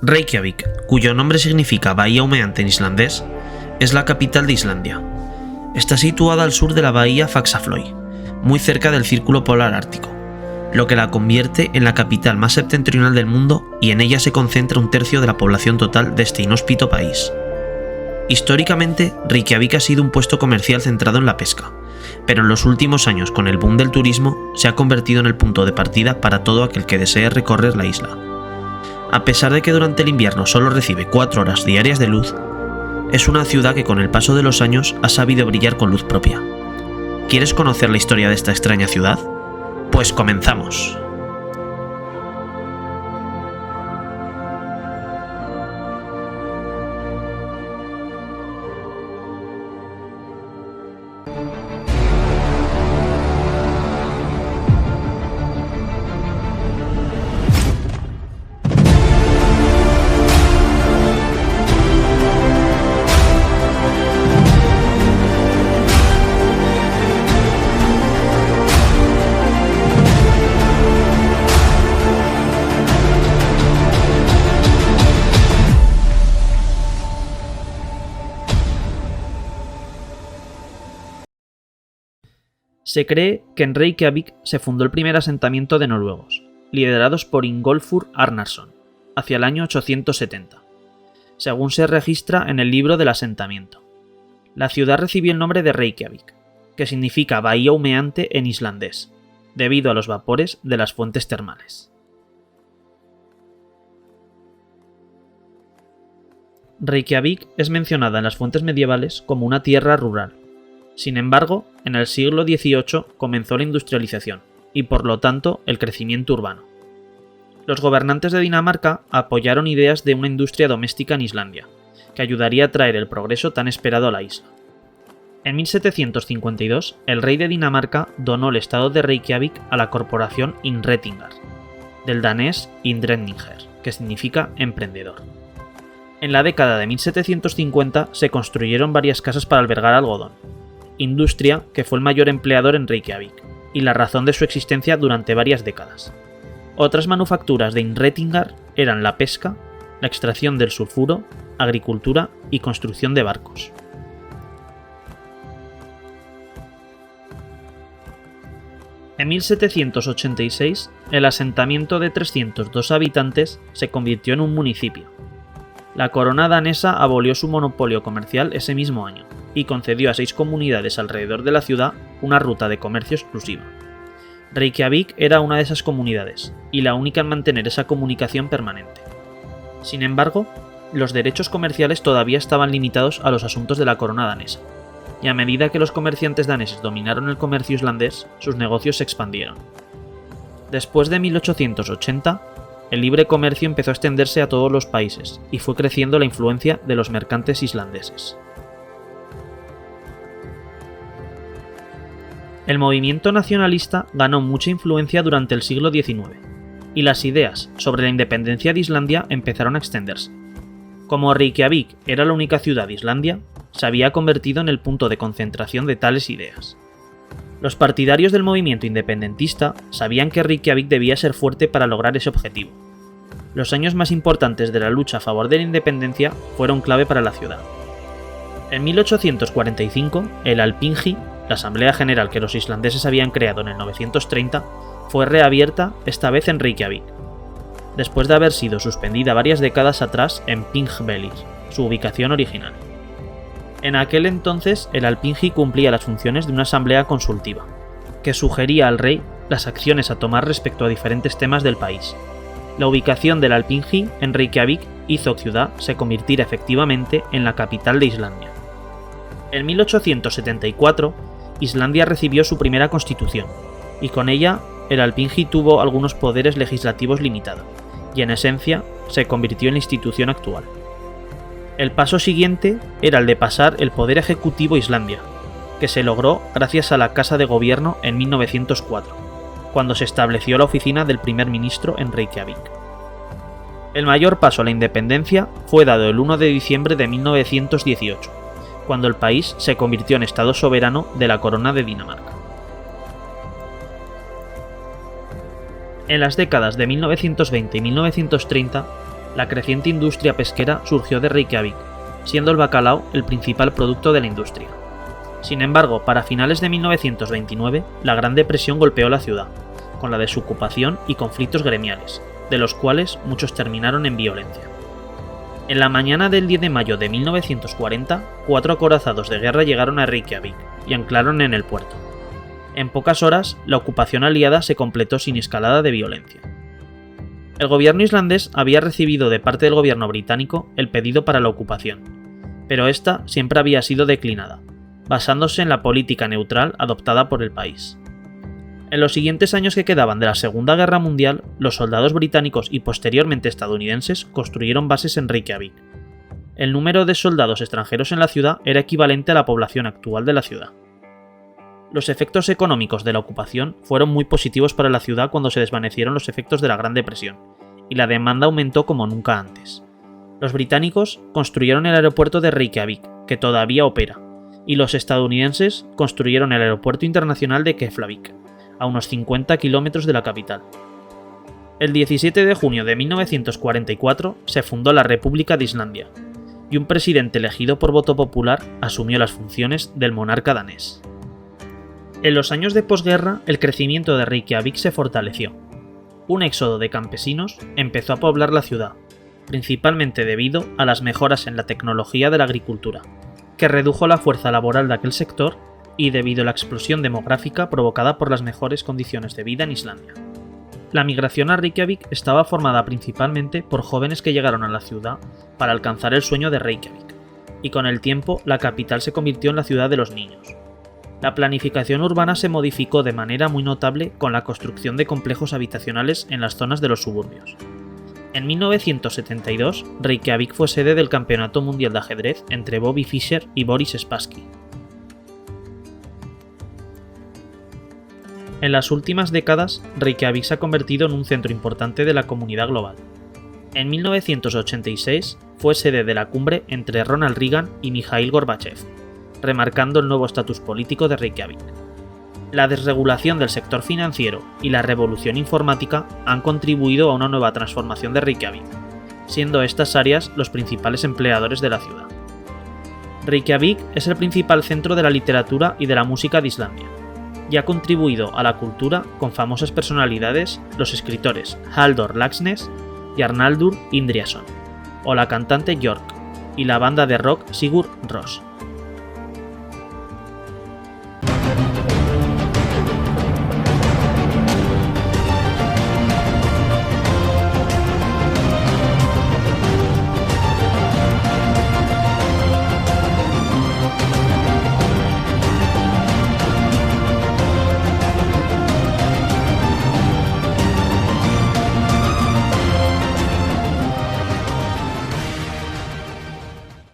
Reykjavik, cuyo nombre significa bahía humeante en islandés, es la capital de Islandia. Está situada al sur de la bahía Faxaflói, muy cerca del Círculo Polar Ártico, lo que la convierte en la capital más septentrional del mundo, y en ella se concentra un tercio de la población total de este inhóspito país. Históricamente, Reykjavik ha sido un puesto comercial centrado en la pesca, pero en los últimos años, con el boom del turismo, se ha convertido en el punto de partida para todo aquel que desee recorrer la isla. A pesar de que durante el invierno solo recibe 4 horas diarias de luz, es una ciudad que con el paso de los años ha sabido brillar con luz propia. ¿Quieres conocer la historia de esta extraña ciudad? Pues comenzamos. Se cree que en Reykjavik se fundó el primer asentamiento de noruegos, liderados por Ingólfur Arnarson, hacia el año 870, según se registra en el libro del asentamiento. La ciudad recibió el nombre de Reykjavik, que significa bahía humeante en islandés, debido a los vapores de las fuentes termales. Reykjavik es mencionada en las fuentes medievales como una tierra rural. Sin embargo, en el siglo XVIII comenzó la industrialización y, por lo tanto, el crecimiento urbano. Los gobernantes de Dinamarca apoyaron ideas de una industria doméstica en Islandia, que ayudaría a traer el progreso tan esperado a la isla. En 1752, el rey de Dinamarca donó el estado de Reykjavik a la corporación Innréttingar, del danés Indretninger, que significa emprendedor. En la década de 1750 se construyeron varias casas para albergar algodón, industria que fue el mayor empleador en Reykjavik, y la razón de su existencia durante varias décadas. Otras manufacturas de Innréttingar eran la pesca, la extracción del sulfuro, agricultura y construcción de barcos. En 1786, el asentamiento de 302 habitantes se convirtió en un municipio. La corona danesa abolió su monopolio comercial ese mismo año y concedió a 6 comunidades alrededor de la ciudad una ruta de comercio exclusiva. Reykjavik era una de esas comunidades, y la única en mantener esa comunicación permanente. Sin embargo, los derechos comerciales todavía estaban limitados a los asuntos de la corona danesa, y a medida que los comerciantes daneses dominaron el comercio islandés, sus negocios se expandieron. Después de 1880, el libre comercio empezó a extenderse a todos los países, y fue creciendo la influencia de los mercantes islandeses. El movimiento nacionalista ganó mucha influencia durante el siglo XIX, y las ideas sobre la independencia de Islandia empezaron a extenderse. Como Reykjavik era la única ciudad de Islandia, se había convertido en el punto de concentración de tales ideas. Los partidarios del movimiento independentista sabían que Reykjavik debía ser fuerte para lograr ese objetivo. Los años más importantes de la lucha a favor de la independencia fueron clave para la ciudad. En 1845, el Alþingi, la Asamblea General que los islandeses habían creado en el 930, fue reabierta, esta vez en Reykjavik, después de haber sido suspendida varias décadas atrás en Þingvellir, su ubicación original. En aquel entonces, el Alþingi cumplía las funciones de una asamblea consultiva, que sugería al rey las acciones a tomar respecto a diferentes temas del país. La ubicación del Alþingi en Reykjavik hizo que ciudad se convirtiera efectivamente en la capital de Islandia. En 1874, Islandia recibió su primera constitución, y con ella el Alþingi tuvo algunos poderes legislativos limitados, y en esencia se convirtió en la institución actual. El paso siguiente era el de pasar el poder ejecutivo a Islandia, que se logró gracias a la Casa de Gobierno en 1904, cuando se estableció la oficina del primer ministro en Reykjavik. El mayor paso a la independencia fue dado el 1 de diciembre de 1918, cuando el país se convirtió en estado soberano de la corona de Dinamarca. En las décadas de 1920 y 1930, La creciente industria pesquera surgió de Reykjavik, siendo el bacalao el principal producto de la industria. Sin embargo, para finales de 1929, la Gran Depresión golpeó la ciudad, con la desocupación y conflictos gremiales, de los cuales muchos terminaron en violencia. En la mañana del 10 de mayo de 1940, 4 acorazados de guerra llegaron a Reykjavik y anclaron en el puerto. En pocas horas, la ocupación aliada se completó sin escalada de violencia. El gobierno islandés había recibido de parte del gobierno británico el pedido para la ocupación, pero esta siempre había sido declinada, basándose en la política neutral adoptada por el país. En los siguientes años que quedaban de la Segunda Guerra Mundial, los soldados británicos y posteriormente estadounidenses construyeron bases en Reykjavik. El número de soldados extranjeros en la ciudad era equivalente a la población actual de la ciudad. Los efectos económicos de la ocupación fueron muy positivos para la ciudad cuando se desvanecieron los efectos de la Gran Depresión, y la demanda aumentó como nunca antes. Los británicos construyeron el aeropuerto de Reykjavik, que todavía opera, y los estadounidenses construyeron el aeropuerto internacional de Keflavik, a unos 50 kilómetros de la capital. El 17 de junio de 1944 se fundó la República de Islandia, y un presidente elegido por voto popular asumió las funciones del monarca danés. En los años de posguerra, el crecimiento de Reykjavik se fortaleció. Un éxodo de campesinos empezó a poblar la ciudad, principalmente debido a las mejoras en la tecnología de la agricultura, que redujo la fuerza laboral de aquel sector y debido a la explosión demográfica provocada por las mejores condiciones de vida en Islandia. La migración a Reykjavik estaba formada principalmente por jóvenes que llegaron a la ciudad para alcanzar el sueño de Reykjavik, y con el tiempo la capital se convirtió en la ciudad de los niños. La planificación urbana se modificó de manera muy notable con la construcción de complejos habitacionales en las zonas de los suburbios. En 1972, Reykjavik fue sede del Campeonato Mundial de Ajedrez entre Bobby Fischer y Boris Spassky. En las últimas décadas, Reykjavik se ha convertido en un centro importante de la comunidad global. En 1986 fue sede de la cumbre entre Ronald Reagan y Mikhail Gorbachev, remarcando el nuevo estatus político de Reykjavik. La desregulación del sector financiero y la revolución informática han contribuido a una nueva transformación de Reykjavik, siendo estas áreas los principales empleadores de la ciudad. Reykjavik es el principal centro de la literatura y de la música de Islandia, y ha contribuido a la cultura con famosas personalidades, los escritores Halldór Laxness y Arnaldur Indriðason, o la cantante Björk, y la banda de rock Sigur Rós.